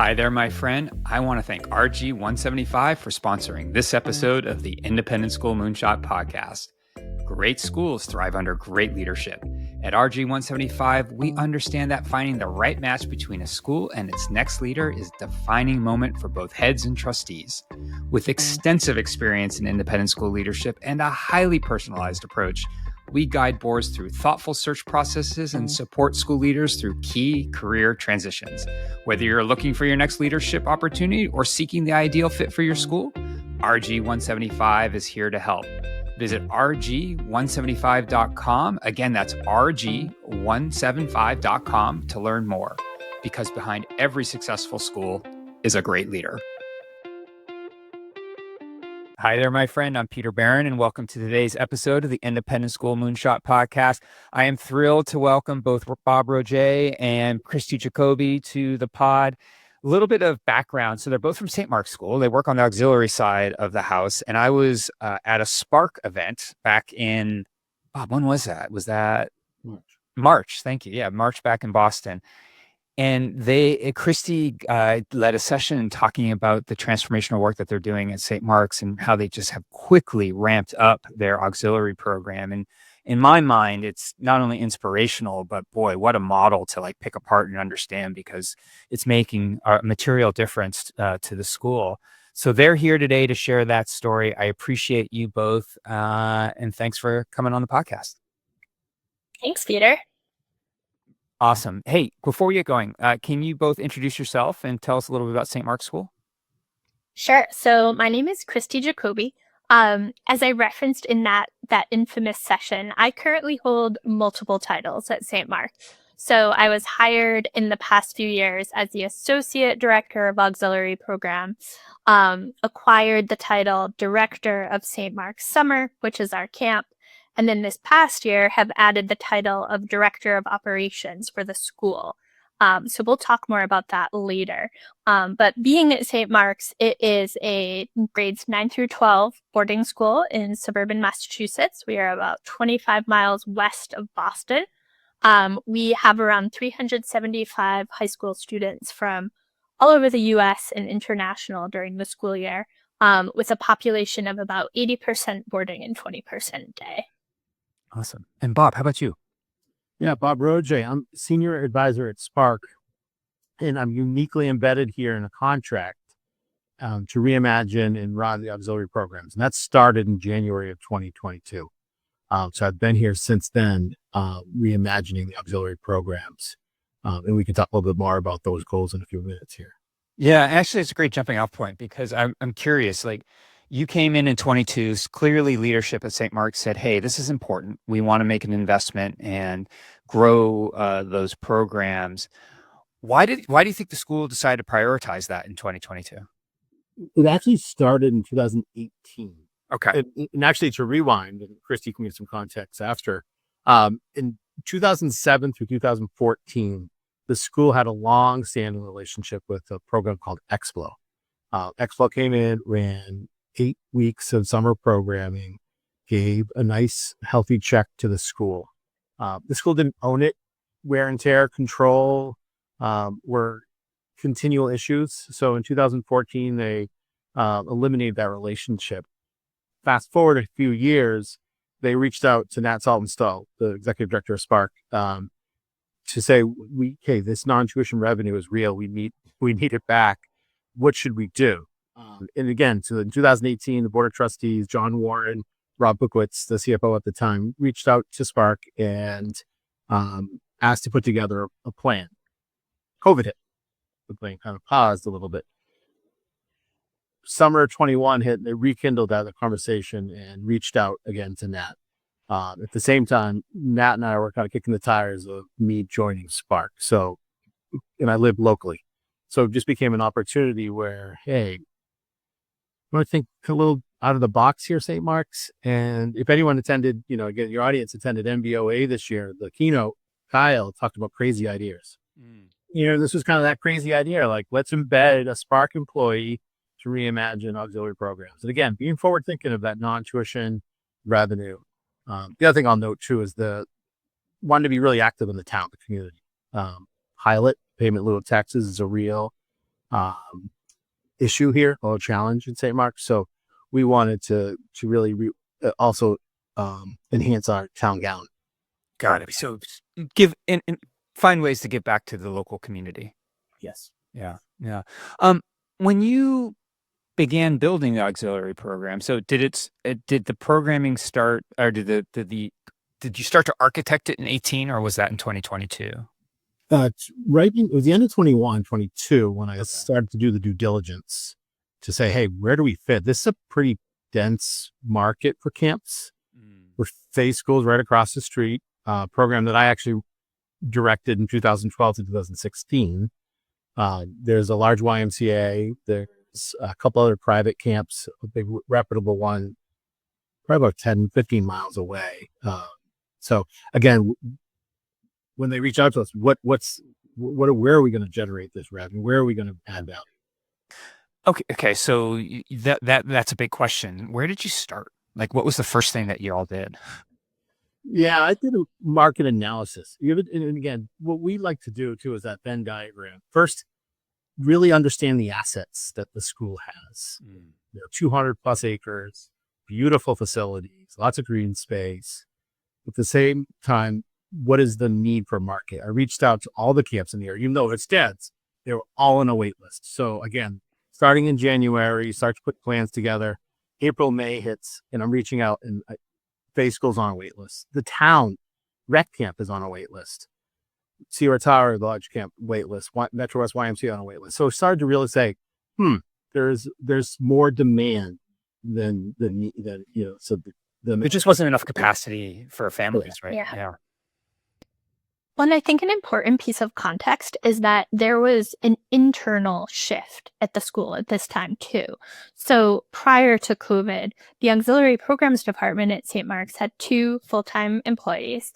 Hi there, my friend. I want to thank RG175 for sponsoring this episode of the Independent School Moonshot Podcast. Great schools thrive under great leadership. At RG175, we understand that finding the right match between a school and its next leader is a defining moment for both heads and trustees. With extensive experience in independent school leadership and a highly personalized approach, we guide boards through thoughtful search processes and support school leaders through key career transitions. Whether you're looking for your next leadership opportunity or seeking the ideal fit for your school, RG175 is here to help. Visit rg175.com. Again, that's rg175.com to learn more, because behind every successful school is a great leader. Hi there, my friend. I'm Peter Barron, and welcome to today's episode of the Independent School Moonshot Podcast. I am thrilled to welcome both Bob Rojee and Kristi Jacobi to the pod. A little bit of background. So they're both from St. Mark's School. They work on the auxiliary side of the house. And I was at a SPARC event back in, Bob, when was that? Was that March? Thank you. Yeah, March back in Boston. And Kristi led a session talking about the transformational work that they're doing at St. Mark's and how they just have quickly ramped up their auxiliary program. And in my mind, it's not only inspirational, but boy, what a model to like pick apart and understand, because it's making a material difference to the school. So they're here today to share that story. I appreciate you both. And thanks for coming on the podcast. Thanks, Peter. Awesome. Hey, before we get going, can you both introduce yourself and tell us a little bit about St. Mark's School? Sure. So my name is Kristi Jacobi. As I referenced in that infamous session, I currently hold multiple titles at St. Mark. So I was hired in the past few years as the Associate Director of Auxiliary Program, acquired the title Director of St. Mark's Summer, which is our camp, and then this past year have added the title of Director of Operations for the school. So we'll talk more about that later. But being at St. Mark's, it is a grades 9 through 12 boarding school in suburban Massachusetts. We are about 25 miles west of Boston. We have around 375 high school students from all over the U.S. and international during the school year, with a population of about 80% boarding and 20% day. Awesome. And Bob, how about you? Yeah, Bob Rojee. I'm senior advisor at SPARC, and I'm uniquely embedded here in a contract to reimagine and run the auxiliary programs. And that started in January of 2022. So I've been here since then, reimagining the auxiliary programs. And we can talk a little bit more about those goals in a few minutes here. Yeah, actually, it's a great jumping off point, because I'm curious, like, you came in 22, clearly leadership at St. Mark's said, hey, this is important. We want to make an investment and grow those programs. Why do you think the school decided to prioritize that in 2022? It actually started in 2018. Okay. And actually, to rewind, and Kristi can give some context after, in 2007 through 2014, the school had a long-standing relationship with a program called XFlow. XFlow came in, ran 8 weeks of summer programming, gave a nice, healthy check to the school. The school didn't own it. Wear and tear, control were continual issues. So in 2014, they eliminated that relationship. Fast forward a few years, they reached out to Nat Saltonstall, the executive director of SPARC, to say, this non-tuition revenue is real. We need it back. What should we do? And again, so in 2018, the Board of Trustees, John Warren, Rob Bookwitz, the CFO at the time, reached out to SPARC and asked to put together a plan. COVID hit. The plan kind of paused a little bit. Summer 21 hit, and they rekindled that conversation and reached out again to Nat. At the same time, Nat and I were kind of kicking the tires of me joining SPARC. So, and I live locally. So it just became an opportunity where, hey, I want to think a little out of the box here, St. Mark's. And if anyone attended, again, your audience attended MBOA this year, the keynote, Kyle talked about crazy ideas. This was kind of that crazy idea, like, let's embed a SPARC employee to reimagine auxiliary programs. And again, being forward thinking of that non-tuition revenue. The other thing I'll note too is wanted to be really active in the town, the community. Pilot, payment in lieu of taxes, is a real issue here, or challenge in St. Mark's. So we wanted to really also enhance our town gown. Got it. So give and find ways to give back to the local community. Yes. Yeah. Yeah. When you began building the auxiliary program, so did the programming start, or did you start to architect it in 18, or was that in 2022? It was the end of 21, 22 when I started to do the due diligence to say, hey, where do we fit? This is a pretty dense market for camps. We're Faith School's right across the street, program that I actually directed in 2012 to 2016. There's a large YMCA. There's a couple other private camps, a big reputable one, probably about 10, 15 miles away. So again, when they reach out to us, where are we going to generate this revenue? Where are we going to add value? Okay. So that's a big question. Where did you start? Like, what was the first thing that you all did? Yeah, I did a market analysis. And again, what we like to do too is that Venn diagram. First, really understand the assets that the school has. 200 plus acres, beautiful facilities, lots of green space. At the same time, what is the need for market? I reached out to all the camps in the area, even though it's dead. They were all on a wait list. So again, starting in January, start to put plans together. April, May hits, and I'm reaching out, and Faith School's on a wait list. The town rec camp is on a wait list. Sierra Tower Lodge camp wait list. Metro West YMCA on a wait list. So I started to really say, there's more demand than So There just wasn't enough capacity for families, right? Yeah. Well, and I think an important piece of context is that there was an internal shift at the school at this time, too. So prior to COVID, the auxiliary programs department at St. Mark's had 2 full-time employees.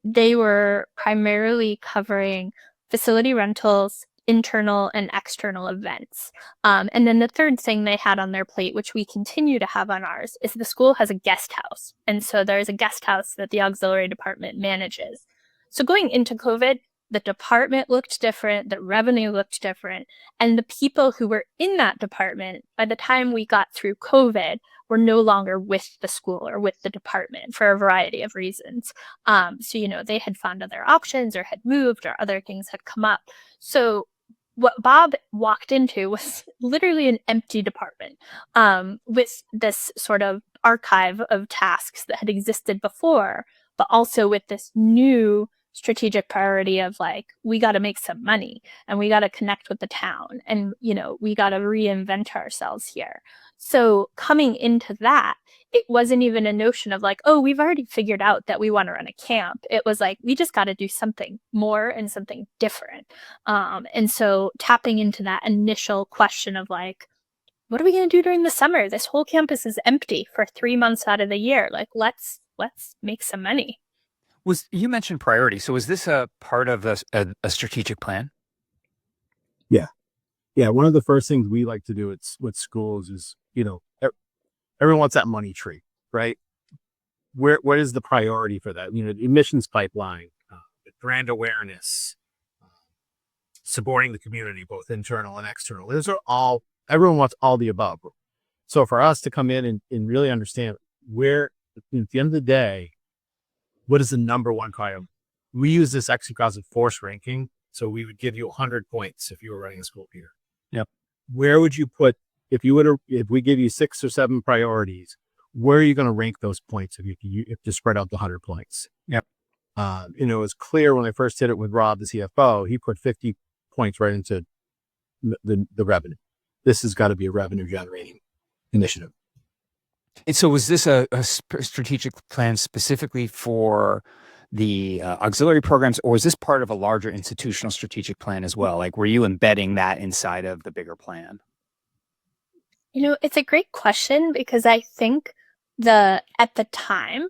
They were primarily covering facility rentals, internal and external events. And then the third thing they had on their plate, which we continue to have on ours, is the school has a guest house. And so there's a guest house that the auxiliary department manages. So going into COVID, the department looked different, the revenue looked different, and the people who were in that department, by the time we got through COVID, were no longer with the school or with the department for a variety of reasons. So, they had found other options or had moved or other things had come up. So what Bob walked into was literally an empty department with this sort of archive of tasks that had existed before, but also with this new strategic priority of like, we got to make some money and we got to connect with the town and, we got to reinvent ourselves here. So coming into that, it wasn't even a notion of like, oh, we've already figured out that we want to run a camp. It was like, we just got to do something more and something different. And so tapping into that initial question of like, what are we going to do during the summer? This whole campus is empty for 3 months out of the year. Like, let's make some money. You mentioned priority. So was this a part of a strategic plan? Yeah. One of the first things we like to do with schools is, everyone wants that money tree, right? What is the priority for that? Admissions pipeline, brand awareness, supporting the community, both internal and external. Those are everyone wants all the above. So for us to come in and really understand where, at the end of the day, what is the number one priority? We use this exclusive force ranking. So we would give you 100 points if you were running a school here. Yep. Where would you put, if we give you 6 or 7 priorities, where are you going to rank those points if you spread out the 100 points? Yep. It was clear when I first did it with Rob, the CFO, he put 50 points right into the revenue. This has got to be a revenue generating initiative. And so was this a strategic plan specifically for the auxiliary programs, or was this part of a larger institutional strategic plan as well? Like, were you embedding that inside of the bigger plan? It's a great question because I think at the time,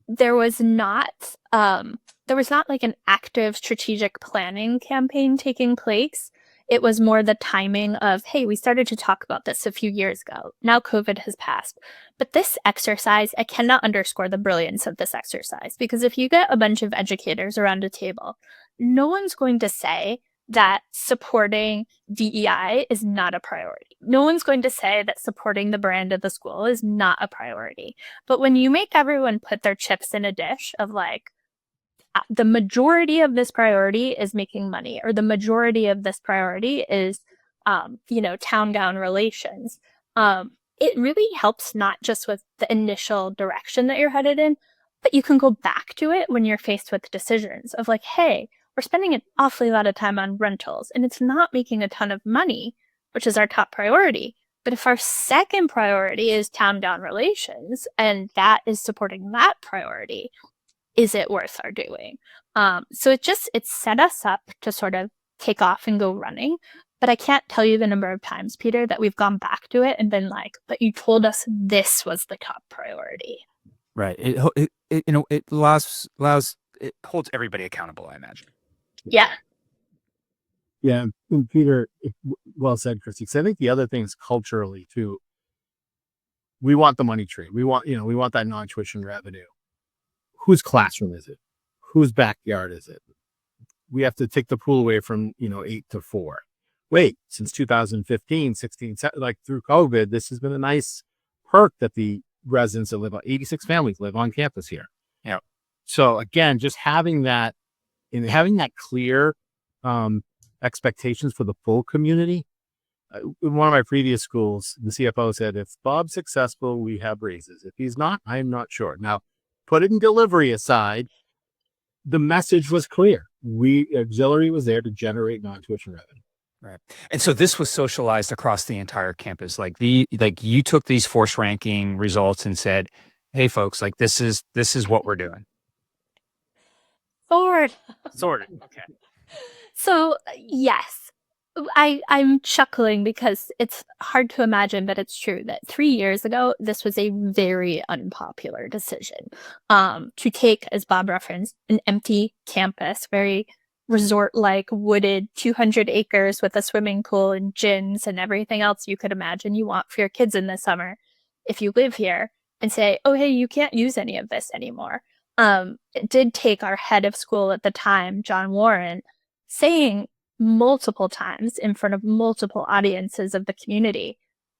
there was not like an active strategic planning campaign taking place. It was more the timing of, hey, we started to talk about this a few years ago. Now COVID has passed. But this exercise, I cannot underscore the brilliance of this exercise, because if you get a bunch of educators around a table, no one's going to say that supporting DEI is not a priority. No one's going to say that supporting the brand of the school is not a priority. But when you make everyone put their chips in a dish of like, the majority of this priority is making money, or the majority of this priority is, town gown relations, it really helps not just with the initial direction that you're headed in, but you can go back to it when you're faced with decisions of like, hey, we're spending an awfully lot of time on rentals and it's not making a ton of money, which is our top priority. But if our second priority is town gown relations and that is supporting that priority, is it worth our doing? So it set us up to sort of take off and go running. But I can't tell you the number of times, Peter, that we've gone back to it and been like, but you told us this was the top priority. Right. It allows it holds everybody accountable, I imagine. Yeah. Yeah. And Peter, well said, Kristi. Because I think the other thing is culturally too. We want the money tree. We want that non-tuition revenue. Whose classroom is it? Whose backyard is it? We have to take the pool away from, 8 to 4. Wait, since 2015, 16, like through COVID, this has been a nice perk that the residents that live on 86 families live on campus here. Yeah. So again, just having that clear expectations for the full community. In one of my previous schools, the CFO said, if Bob's successful, we have raises. If he's not, I'm not sure. Now, putting delivery aside, the message was clear. Auxiliary was there to generate non-tuition revenue. Right. And so this was socialized across the entire campus. Like you took these force ranking results and said, hey folks, like this is what we're doing. Sorted. Okay. So yes, I'm chuckling because it's hard to imagine, but it's true that 3 years ago, this was a very unpopular decision to take, as Bob referenced, an empty campus, very resort-like wooded 200 acres with a swimming pool and gyms and everything else you could imagine you want for your kids in the summer if you live here, and say, oh, hey, you can't use any of this anymore. It did take our head of school at the time, John Warren, saying multiple times in front of multiple audiences of the community,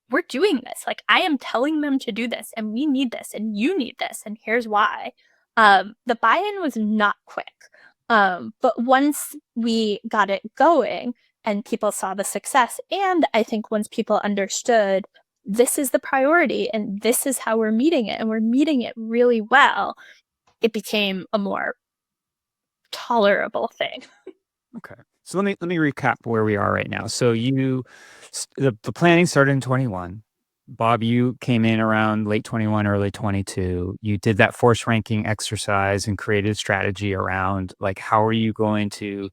we're doing this. Like, I am telling them to do this, and we need this, and you need this, and here's why. The buy-in was not quick. But once we got it going and people saw the success, and I think once people understood this is the priority and this is how we're meeting it, and we're meeting it really well, it became a more tolerable thing. Okay. So let me recap where we are right now. So the planning started in 21. Bob, you came in around late 21, early 22. You did that force ranking exercise and created a strategy around like, how are you going to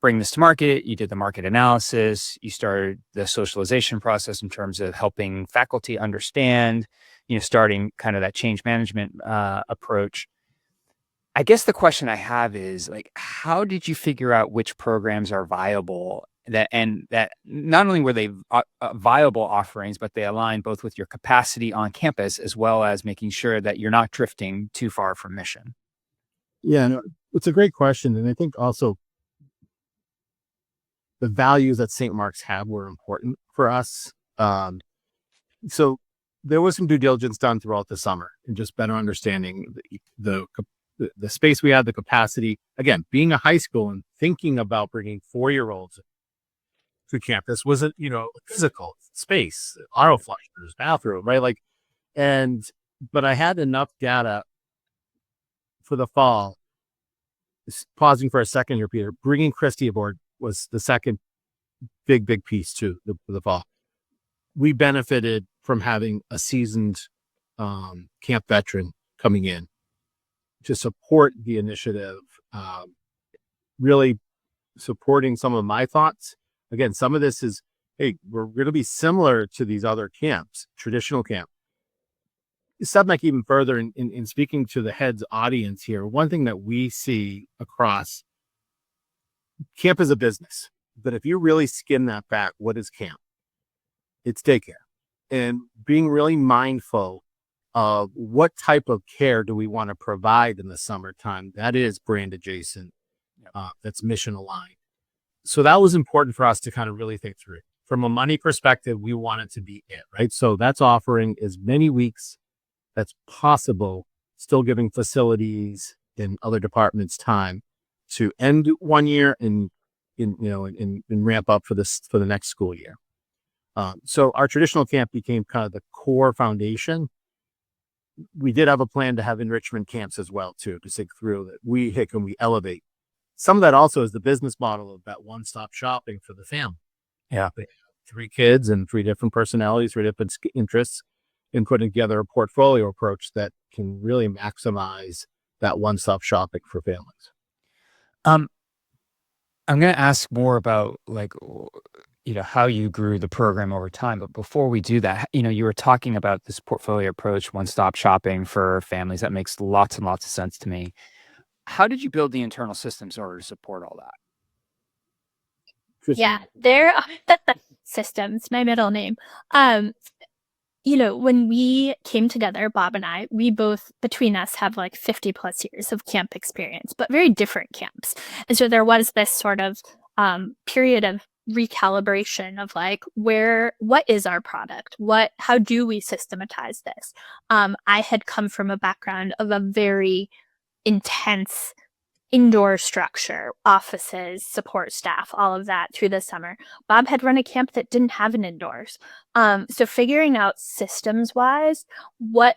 bring this to market? You did the market analysis. You started the socialization process in terms of helping faculty understand, starting kind of that change management approach. I guess the question I have is like, how did you figure out which programs are viable that not only were they viable offerings, but they align both with your capacity on campus as well as making sure that you're not drifting too far from mission? Yeah, no, it's a great question. And I think also the values that St. Mark's had were important for us. So there was some due diligence done throughout the summer and just better understanding the space we had, the capacity. Again, being a high school and thinking about bringing 4-year-olds to campus was a physical space, auto flushers, bathroom, right? But I had enough data for the fall. Pausing for a second here, Peter. Bringing Kristi aboard was the second big piece to the fall. We benefited from having a seasoned camp veteran coming in to support the initiative, really supporting some of my thoughts. Again, some of this is, hey, we're going to be similar to these other camps, traditional camp. Step back even further in speaking to the head's audience here. One thing that we see across camp is a business, but if you really skim that back, what is camp? It's daycare, and being really mindful of what type of care do we want to provide in the summertime that is brand adjacent, that's mission aligned. So that was important for us to kind of really think through. From a money perspective, we want it to be it, right? So that's offering as many weeks that's possible, still giving facilities and other departments time to end 1 year and ramp up for the next school year. So our traditional camp became kind of the core foundation. We did have a plan to have enrichment camps as well too, to think through that we elevate. Some of that also is the business model of that one-stop shopping for the family. Yeah. They have 3 kids and 3 different personalities, 3 different interests, and putting together a portfolio approach that can really maximize that one-stop shopping for families. I'm going to ask more about how you grew the program over time. But before we do that, you were talking about this portfolio approach, one-stop shopping for families. That makes lots and lots of sense to me. How did you build the internal systems in order to support all that? Yeah, there are systems, my middle name. When we came together, Bob and I, we both, between us, have like 50 plus years of camp experience, but very different camps. And so there was this sort of period of recalibration of like, what is our product? How do we systematize this? I had come from a background of a very intense indoor structure, offices, support staff, all of that through the summer. Bob had run a camp that didn't have an indoors. So figuring out systems wise, what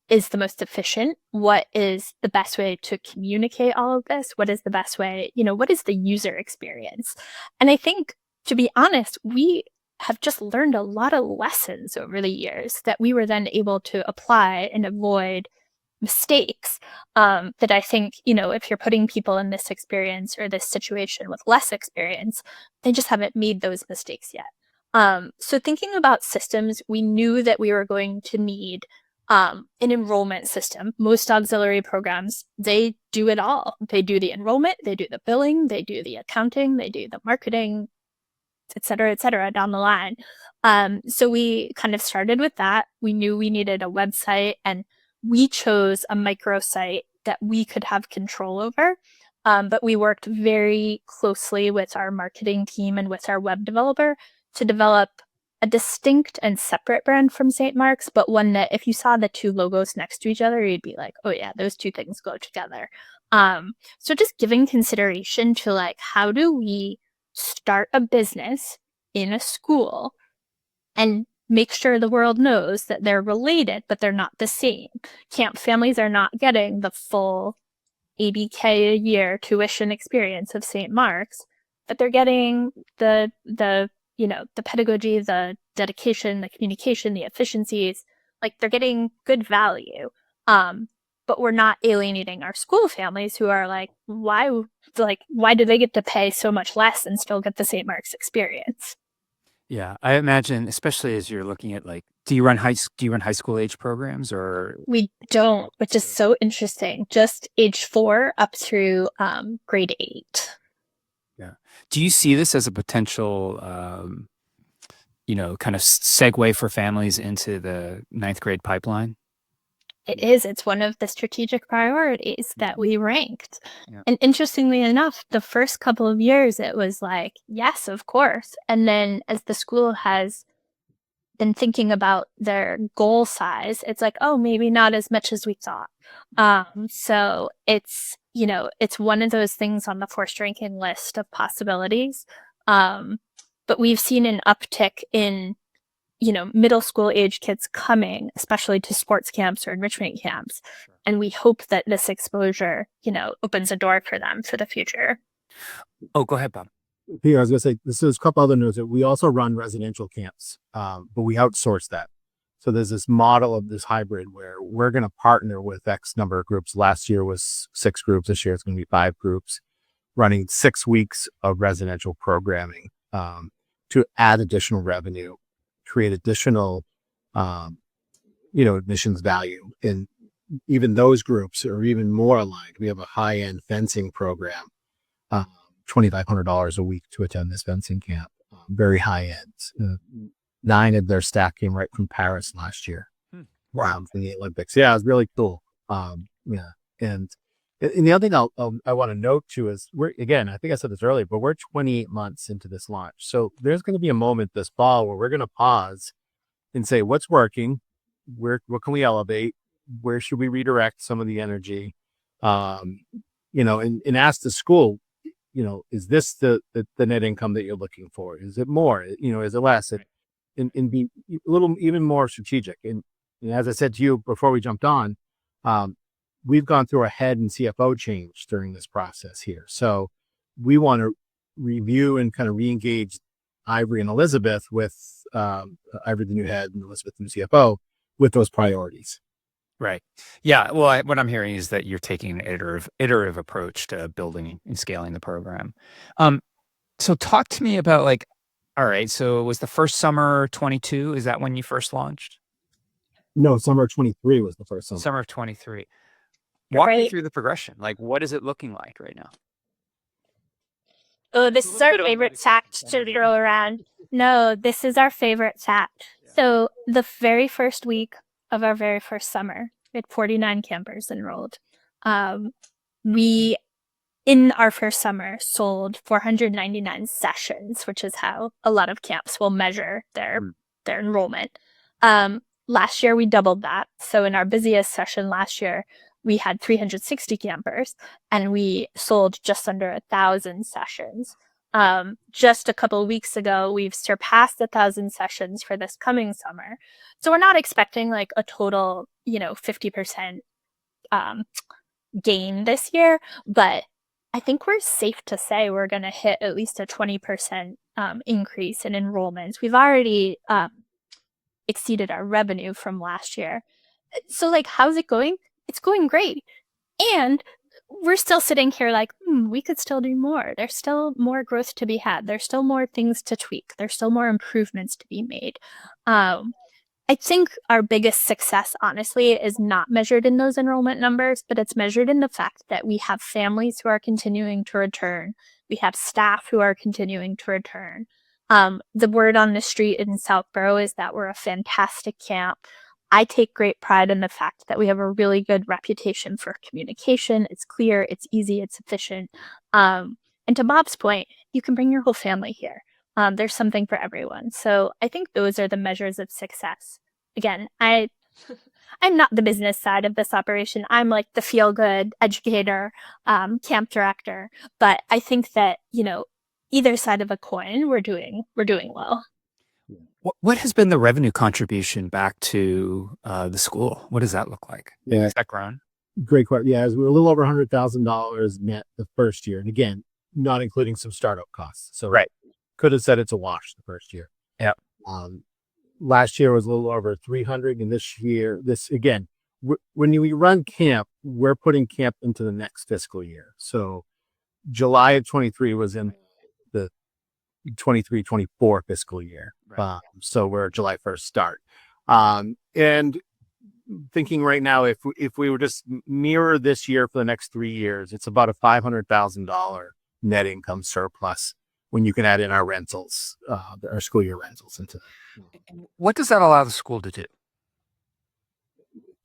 is the most efficient? What is the best way to communicate all of this? What is the best way, what is the user experience? And I think, to be honest, we have just learned a lot of lessons over the years that we were then able to apply and avoid mistakes that I think, if you're putting people in this experience or this situation with less experience, they just haven't made those mistakes yet. So thinking about systems, we knew that we were going to need an enrollment system. Most auxiliary programs, they do it all. They do the enrollment, they do the billing, they do the accounting, they do the marketing, et cetera, down the line. So we kind of started with that. We knew we needed a website, and we chose a microsite that we could have control over. But we worked very closely with our marketing team and with our web developer to develop a distinct and separate brand from St. Mark's, but one that if you saw the 2 logos next to each other, you'd be like, oh yeah, those 2 things go together. So just giving consideration to like, how do we start a business in a school and make sure the world knows that they're related, but they're not the same. Camp families are not getting the full $80K a year tuition experience of St. Mark's, but they're getting the pedagogy, the dedication, the communication, the efficiencies. Like, they're getting good value. But we're not alienating our school families who are like, why do they get to pay so much less and still get the St. Mark's experience? Yeah, I imagine, especially as you're looking at do you run high school age programs or? We don't, which is so interesting. Just age 4 up through grade 8. Yeah. Do you see this as a potential, kind of segue for families into the 9th grade pipeline? It is. It's one of the strategic priorities that we ranked. Yeah. And interestingly enough, the first couple of years, it was like, yes, of course. And then as the school has been thinking about their goal size, it's like, oh, maybe not as much as we thought. So it's, it's one of those things on the forced ranking list of possibilities. But we've seen an uptick in middle school age kids coming, especially to sports camps or enrichment camps. Sure. And we hope that this exposure, opens a door for them for the future. Oh, go ahead, Bob. Peter, I was going to say, this is a couple other news that we also run residential camps, but we outsource that. So there's this model of this hybrid where we're going to partner with X number of groups. Last year was 6 groups. This year it's going to be 5 groups running 6 weeks of residential programming to add additional revenue, create additional, admissions value. And even those groups are even more aligned. We have a high-end fencing program, $2,500 a week to attend this fencing camp, very high-end. 9 of their staff came right from Paris last year. Wow. From the Olympics. Yeah, it was really cool. And And the other thing I want to note too is I think I said this earlier, but we're 28 months into this launch. So there's going to be a moment this fall where we're going to pause and say, what's working? What can we elevate? Where should we redirect some of the energy? And ask the school, is this the net income that you're looking for? Is it more? Is it less? And be a little even more strategic. And as I said to you before we jumped on, we've gone through a head and CFO change during this process here. So we want to review and kind of re-engage Ivory and Elizabeth with Ivory, the new head, and Elizabeth, the new CFO, with those priorities. Right. Yeah. Well, what I'm hearing is that you're taking an iterative approach to building and scaling the program. So talk to me about all right, so was the first summer 22? Is that when you first launched? No, summer of 23 was the first summer. Summer of 23. Walk me through the progression. What is it looking like right now? Oh, this is our favorite fact to throw around. No, this is our favorite fact. So the very first week of our very first summer, we had 49 campers enrolled. We, in our first summer, sold 499 sessions, which is how a lot of camps will measure their enrollment. Last year, we doubled that. So in our busiest session last year, we had 360 campers and we sold just under 1,000 sessions. Just a couple of weeks ago, we've surpassed 1,000 sessions for this coming summer. So we're not expecting a total, 50% gain this year, but I think we're safe to say we're going to hit at least a 20% increase in enrollments. We've already exceeded our revenue from last year. So how's it going? It's going great. And we're still sitting here we could still do more. There's still more growth to be had. There's still more things to tweak. There's still more improvements to be made. I think our biggest success, honestly, is not measured in those enrollment numbers, but it's measured in the fact that we have families who are continuing to return. We have staff who are continuing to return. The word on the street in Southborough is that we're a fantastic camp. I take great pride in the fact that we have a really good reputation for communication. It's clear, it's easy, it's efficient. And to Bob's point, you can bring your whole family here. There's something for everyone. So I think those are the measures of success. Again, I'm not the business side of this operation. I'm the feel-good educator, camp director. But I think that, either side of a coin, we're doing well. What has been the revenue contribution back to the school? What does that look like? Yeah. Has that grown? Great question. Yeah, we're a little over $100,000 net the first year. And again, not including some startup costs. So right. Could have said it's a wash the first year. Yeah. Last year was a little over 300. And when we run camp, we're putting camp into the next fiscal year. So July of 23 was in the 23-24 fiscal year. Right. So we're a July 1st start. And thinking right now, if we were just mirror this year for the next 3 years, it's about a $500,000 net income surplus when you can add in our rentals, our school year rentals into that. What does that allow the school to do?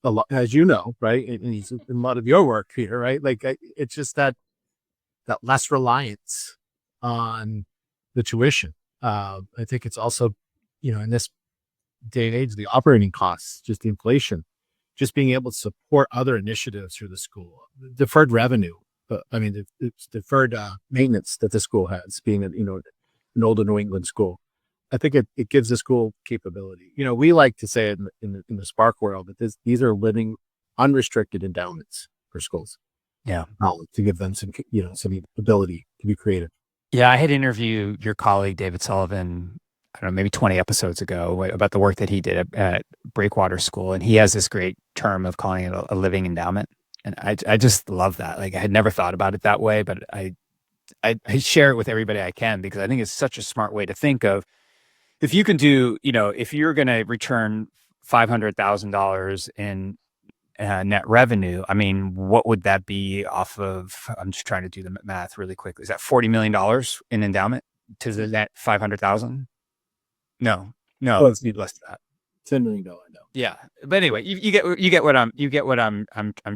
A lot, as you know, right? And it's a lot of your work here, right? It's just that less reliance on the tuition. I think it's also, in this day and age, the operating costs, just the inflation, just being able to support other initiatives through the school, deferred revenue. It's deferred maintenance that the school has, being an older New England school. I think it gives the school capability. We like to say it in the SPARC world that these are living, unrestricted endowments for schools. Yeah, to give them some ability to be creative. Yeah, I had interviewed your colleague, David Sullivan, I don't know, maybe 20 episodes ago about the work that he did at Breakwater School. And he has this great term of calling it a living endowment. And I just love that. I had never thought about it that way, but I share it with everybody I can, because I think it's such a smart way to think of, if you can do, if you're going to return $500,000 in net revenue, what would that be off of? I'm just trying to do the math really quickly. Is that $40 million in endowment to the net 500,000? No, it's less than that. It's $10 million now. Yeah, but anyway, you get what I'm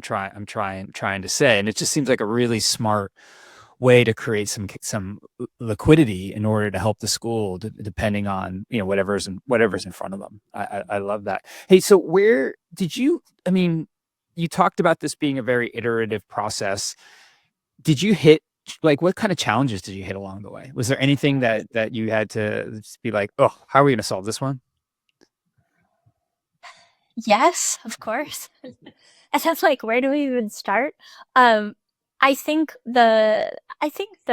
trying to say, and it just seems like a really smart way to create some liquidity in order to help the school, depending on whatever's in front of them. I love that. Hey, so where did you? I mean, you talked about this being a very iterative process. Did you hit what kind of challenges did you hit along the way? Was there anything that you had to just be like, oh, how are we going to solve this one? Yes, of course. And that's where do we even start? I think the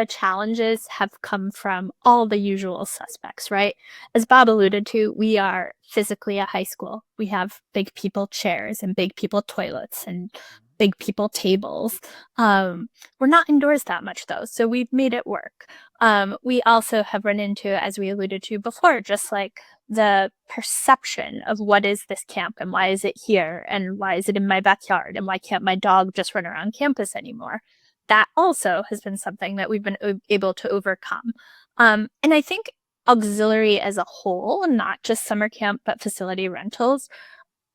challenges have come from all the usual suspects, right? As Bob alluded to, we are physically a high school. We have big people chairs and big people toilets and big people tables. We're not indoors that much though, so we've made it work. We also have run into, as we alluded to before, just the perception of what is this camp and why is it here and why is it in my backyard and why can't my dog just run around campus anymore? That also has been something that we've been able to overcome. And I think auxiliary as a whole, not just summer camp, but facility rentals,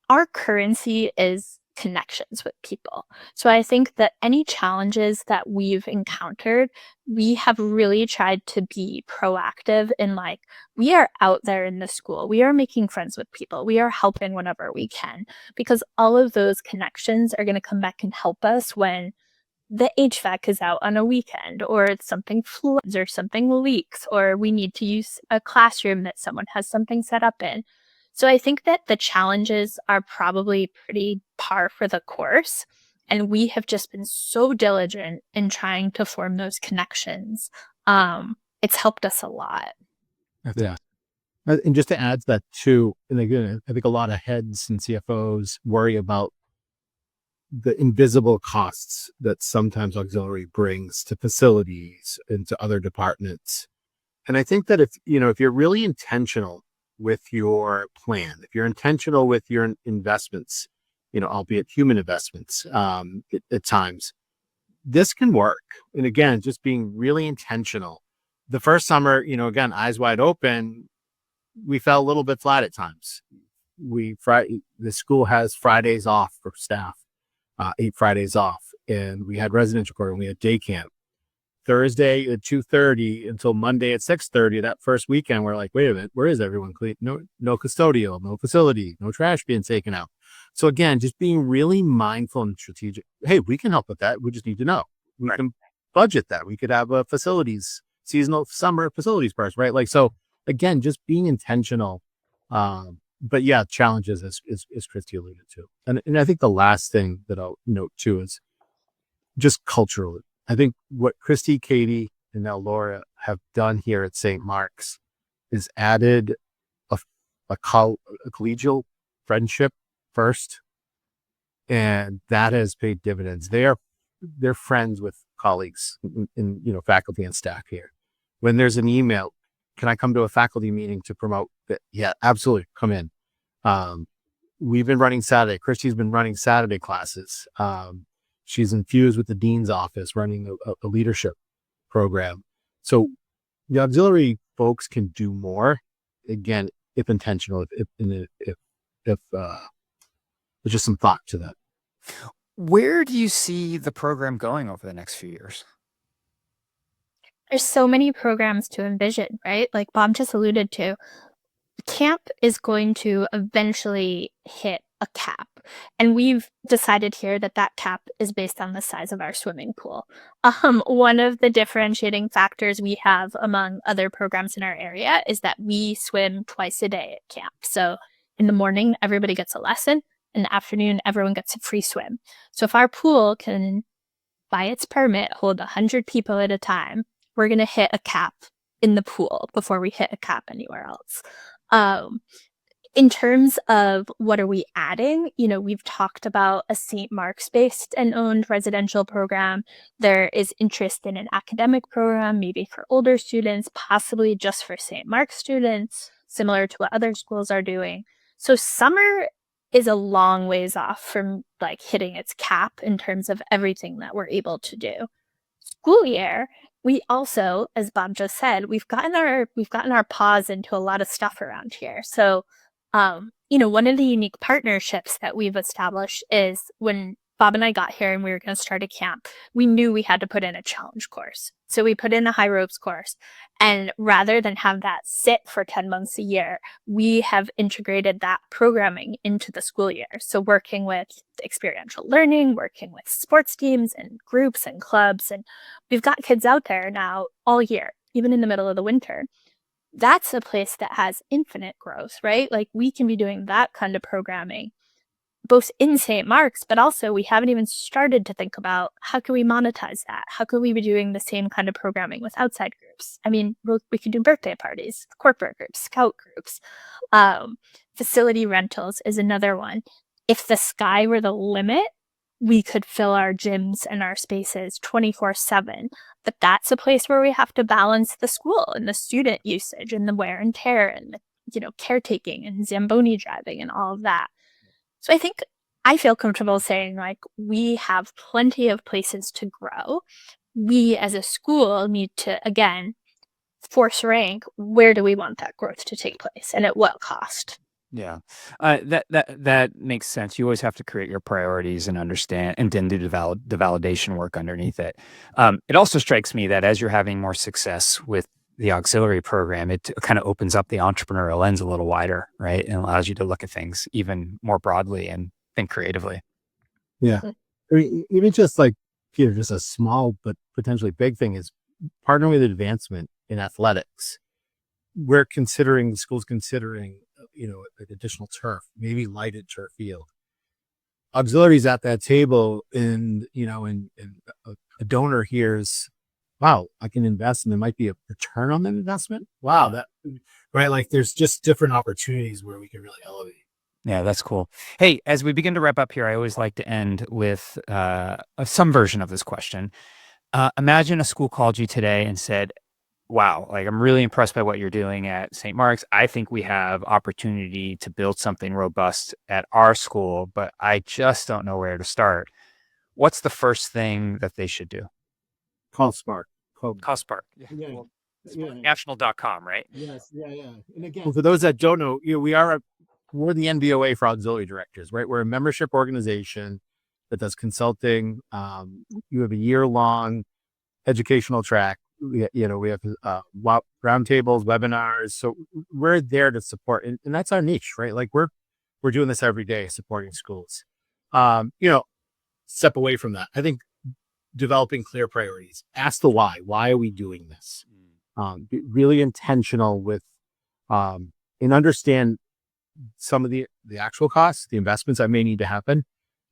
our currency is connections with people. So I think that any challenges that we've encountered, we have really tried to be proactive in we are out there in the school. We are making friends with people. We are helping whenever we can, because all of those connections are going to come back and help us when the HVAC is out on a weekend, or something floods, or something leaks, or we need to use a classroom that someone has something set up in. So I think that the challenges are probably pretty par for the course. And we have just been so diligent in trying to form those connections. It's helped us a lot. Yeah. And just to add to that too, and again, I think a lot of heads and CFOs worry about the invisible costs that sometimes auxiliary brings to facilities and to other departments. And I think that if you're really intentional with your plan, if you're intentional with your investments, albeit human investments, at times, this can work. And again, just being really intentional. The first summer, again, eyes wide open, we fell a little bit flat at times. The school has Fridays off for staff, 8 Fridays off, and we had residential program, we had day camp. Thursday at 2:30 until Monday at 6:30. That first weekend, we're like, wait a minute, where is everyone clean? No custodial, no facility, no trash being taken out. So again, just being really mindful and strategic. Hey, we can help with that. We just need to know. We can budget that. We could have a seasonal summer facilities person, right? So again, just being intentional. But yeah, challenges as Kristi alluded to. And I think the last thing that I'll note too is just culturally. I think what Kristi, Katie, and now Laura have done here at St. Mark's is added a collegial friendship first, and that has paid dividends. They're friends with colleagues in faculty and staff here. When there's an email, can I come to a faculty meeting to promote it? Yeah, absolutely, come in. We've been running Saturday. Kristi's been running Saturday classes. She's infused with the dean's office, running a leadership program. So the auxiliary folks can do more. Again, if intentional, if there's just some thought to that. Where do you see the program going over the next few years? There's so many programs to envision, right? Like Bob just alluded to, camp is going to eventually hit a cap. And we've decided here that cap is based on the size of our swimming pool. One of the differentiating factors we have among other programs in our area is that we swim twice a day at camp. So in the morning, everybody gets a lesson. In the afternoon, everyone gets a free swim. So if our pool can, by its permit, hold 100 people at a time, we're going to hit a cap in the pool before we hit a cap anywhere else. In terms of what are we adding, we've talked about a St. Mark's based and owned residential program. There is interest in an academic program, maybe for older students, possibly just for St. Mark's students, similar to what other schools are doing. So summer is a long ways off from hitting its cap in terms of everything that we're able to do. School year, we also, as Bob just said, we've gotten our paws into a lot of stuff around here. So One of the unique partnerships that we've established is when Bob and I got here and we were going to start a camp, we knew we had to put in a challenge course. So we put in a high ropes course. And rather than have that sit for 10 months a year, we have integrated that programming into the school year. So working with experiential learning, working with sports teams and groups and clubs. And we've got kids out there now all year, even in the middle of the winter. That's a place that has infinite growth, right? Like we can be doing that kind of programming both in St. Mark's, but also we haven't even started to think about how can we monetize that? How can we be doing the same kind of programming with outside groups? I mean, we could do birthday parties, corporate groups, scout groups. Facility rentals is another one. If the sky were the limit, we could fill our gyms and our spaces 24/7. But that's a place where we have to balance the school and the student usage and the wear and tear and the, caretaking and Zamboni driving and all of that. So I feel comfortable saying like we have plenty of places to grow. We as a school need to, again, force rank where do we want that growth to take place and at what cost. Yeah, that makes sense. You always have to create your priorities and understand, and then do the validation work underneath it. It also strikes me that as you're having more success with the auxiliary program, it kind of opens up the entrepreneurial lens a little wider, right? And allows you to look at things even more broadly and think creatively. Yeah. I mean, even just like, Peter, just a small but potentially big thing is partnering with advancement in athletics. The school's considering, an additional turf, maybe lighted turf field. Auxiliaries at that table and a donor hears, wow, I can invest and there might be a return on that investment. Wow. That, right. Like there's just different opportunities where we can really elevate. Yeah, that's cool. Hey, as we begin to wrap up here, I always like to end with some version of this question. Imagine a school called you today and said, wow, like I'm really impressed by what you're doing at St. Mark's. I think we have opportunity to build something robust at our school, but I just don't know where to start. What's the first thing that they should do? Call SPARC. Call SPARC. Yeah. Well, national.com, right? Yes. Yeah. And again, for those that don't know, we're the NBOA for auxiliary directors, right? We're a membership organization that does consulting. You have a year-long educational track. We have roundtables, webinars. So we're there to support, and that's our niche, right? Like we're doing this every day, supporting schools. Step away from that. I think developing clear priorities. Ask the why. Why are we doing this? Be really intentional with, and understand some of the actual costs, the investments that may need to happen.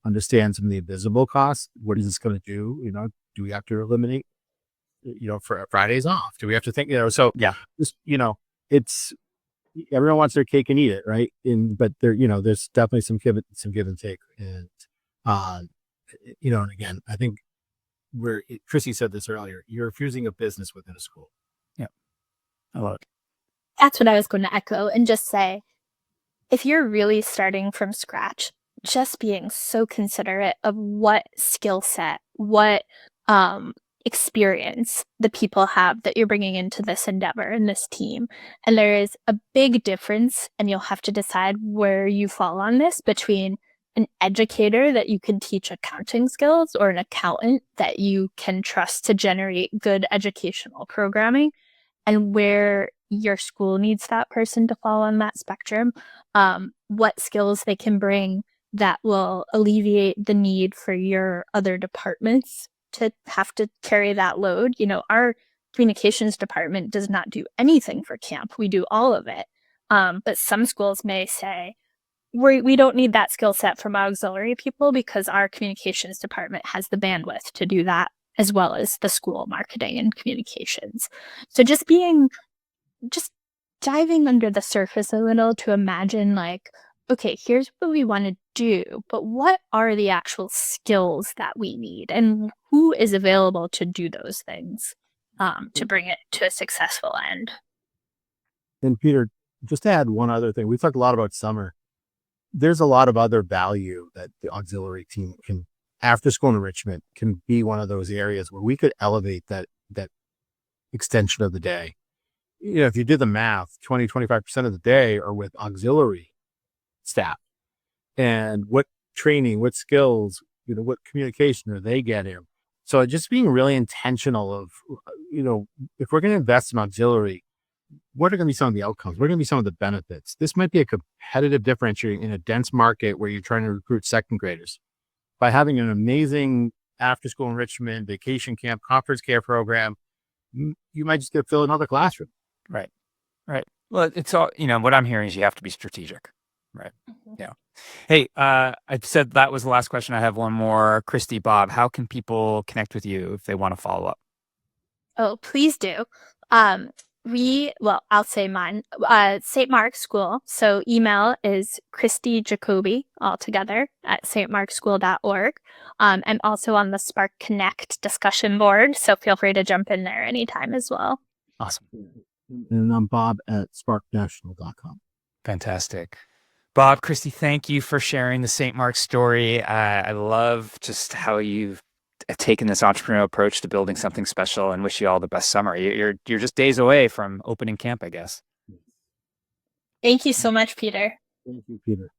Understand some of the invisible costs. What is this going to do? Do we have to eliminate, for Fridays off? Do we have to think, so yeah, just, it's, everyone wants their cake and eat it, right? But there's definitely some give and take. And, and again, I think Kristi said this earlier, you're infusing a business within a school. Yeah. I love it. That's what I was going to echo and just say, if you're really starting from scratch, just being so considerate of what skill set, what experience the people have that you're bringing into this endeavor and this team. And there is a big difference, and you'll have to decide where you fall on this, between an educator that you can teach accounting skills or an accountant that you can trust to generate good educational programming, and where your school needs that person to fall on that spectrum, what skills they can bring that will alleviate the need for your other departments to have to carry that load. Our communications department does not do anything for camp. We do all of it. But some schools may say, we don't need that skill set from auxiliary people because our communications department has the bandwidth to do that, as well as the school marketing and communications. So just diving under the surface a little to imagine like, okay, here's what we want to do, but what are the actual skills that we need, and who is available to do those things to bring it to a successful end? And Peter, just to add one other thing, we've talked a lot about summer. There's a lot of other value that the auxiliary team can, after school enrichment, can be one of those areas where we could elevate that extension of the day. If you do the math, 20-25% of the day are with auxiliary. staff, and what training, what skills, what communication are they getting? So just being really intentional of, if we're going to invest in auxiliary, what are going to be some of the outcomes? What are going to be some of the benefits? This might be a competitive differentiator in a dense market where you're trying to recruit second graders. By having an amazing after-school enrichment, vacation camp, conference care program, you might just get fill another classroom. Right. Well, it's all, what I'm hearing is you have to be strategic. Right. Mm-hmm. Yeah. Hey, I said that was the last question. I have one more. Kristi, Bob, how can people connect with you if they want to follow up? Oh, please do. I'll say mine, St. Mark's School. So email is Kristi Jacobi all together at stmarkschool.org. I'm also on the SPARC Connect discussion board, so feel free to jump in there anytime as well. Awesome. And I'm Bob at sparknational.com. Fantastic. Bob, Kristi, thank you for sharing the St. Mark's story. I love just how you've taken this entrepreneurial approach to building something special, and wish you all the best summer. You're just days away from opening camp, I guess. Thank you so much, Peter. Thank you, Peter.